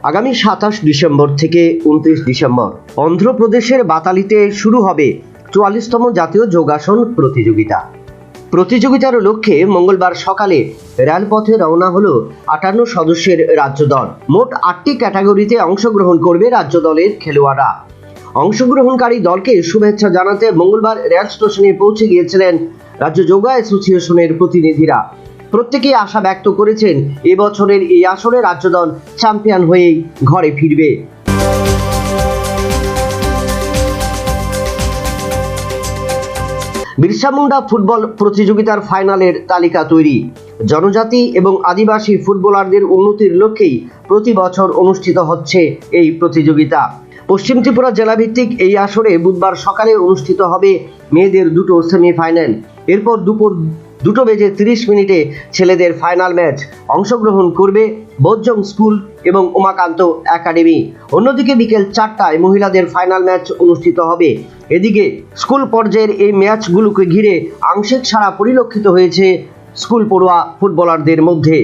আগামী 27 ডিসেম্বর থেকে 29 ডিসেম্বর অন্ধ্রপ্রদেশের বাতালিতে শুরু হবে 44তম জাতীয় যোগাসন প্রতিযোগিতা। প্রতিযোগিতার লক্ষ্যে মঙ্গলবার সকালে রেলপথে রওনা হলো 58 সদস্যের রাজ্য দল। মোট 8টি ক্যাটাগরিতে অংশগ্রহণ করবে রাজ্য দলের খেলোয়াড়রা। অংশগ্রহণকারী দলকে শুভেচ্ছা জানাতে মঙ্গলবার রেল স্টেশনে পৌঁছে গিয়েছিলেন রাজ্য যোগা অ্যাসোসিয়েশনের প্রতিনিধিরা। প্রত্যেকেই আশা ব্যক্ত করেছেন এবছরের এই আসরে রাজ্য দল চ্যাম্পিয়ন হয়েই ঘরে ফিরবে। বিরসা মুন্ডা ফুটবল প্রতিযোগিতার ফাইনালের তালিকা তৈরি। জনজাতি এবং আদিবাসী ফুটবলারদের উন্নতির লক্ষ্যেই প্রতি বছর অনুষ্ঠিত হচ্ছে এই প্রতিযোগিতা। পশ্চিম ত্রিপুরা জেলাভিত্তিক এই আসরে বুধবার সকালে অনুষ্ঠিত হবে মেয়েদের দুটো সেমিফাইনাল। এরপর দুপুর 2:30 ছেলেদের ফাইনাল ম্যাচ। অংশগ্রহণ করবে বোজ্জং স্কুল এবং উমাকান্ত একাডেমি। অন্যদিকে বিকেল 4টায় মহিলাদের ফাইনাল ম্যাচ অনুষ্ঠিত হবে। এদিকে স্কুল পর্যায়ের এই ম্যাচগুলোকে ঘিরে আংশিক সাড়া পরিলক্ষিত হয়েছে স্কুল পড়ুয়া ফুটবলারদের মধ্যে।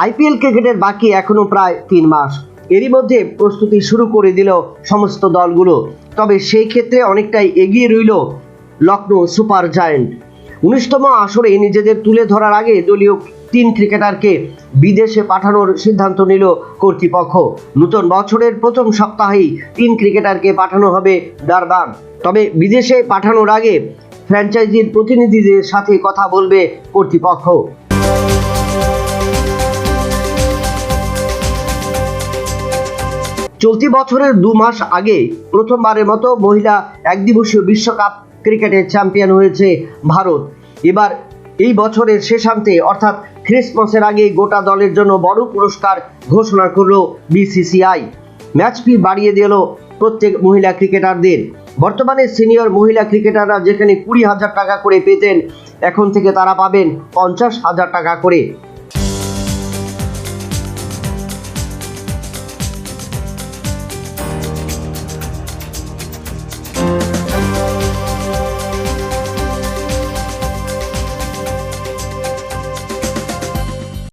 আইপিএল ক্রিকেটের বাকি এখনো প্রায় 3 মাস। এরই মধ্যে প্রস্তুতি শুরু করে দিল সমস্ত দলগুলো। তবে সেই ক্ষেত্রে অনেকটাই এগিয়ে রইল লখনৌ সুপার জায়ান্ট। 19তম আসরে নিজেদের তুলে ধরার আগে দলীয় 3 ক্রিকেটারকে বিদেশে পাঠানোর সিদ্ধান্ত নিল কর্তৃপক্ষ। নতুন বছরের প্রথম সপ্তাহেই 3 ক্রিকেটারকে পাঠানো হবে ডারবান। তবে বিদেশে পাঠানোর আগে ফ্র্যাঞ্চাইজির প্রতিনিধিদের সাথে কথা বলবে কর্তৃপক্ষ। চলতি বছরের 2 মাস আগে প্রথমবারের মতো মহিলা একদিবসীয় বিশ্বকাপ ক্রিকেটে চ্যাম্পিয়ন হয়েছে ভারত। এবার এই বছরের শেষান্তে অর্থাৎ ক্রিসমাসের আগে গোটা দলের জন্য বড় পুরস্কার ঘোষণা করল বিসিসিআই। ম্যাচ ফি বাড়িয়ে দিল প্রত্যেক মহিলা ক্রিকেটারদের। বর্তমানে সিনিয়র মহিলা ক্রিকেটাররা যেখানে 20,000 টাকা করে পেতেন, এখন থেকে তারা পাবেন 50,000 টাকা করে।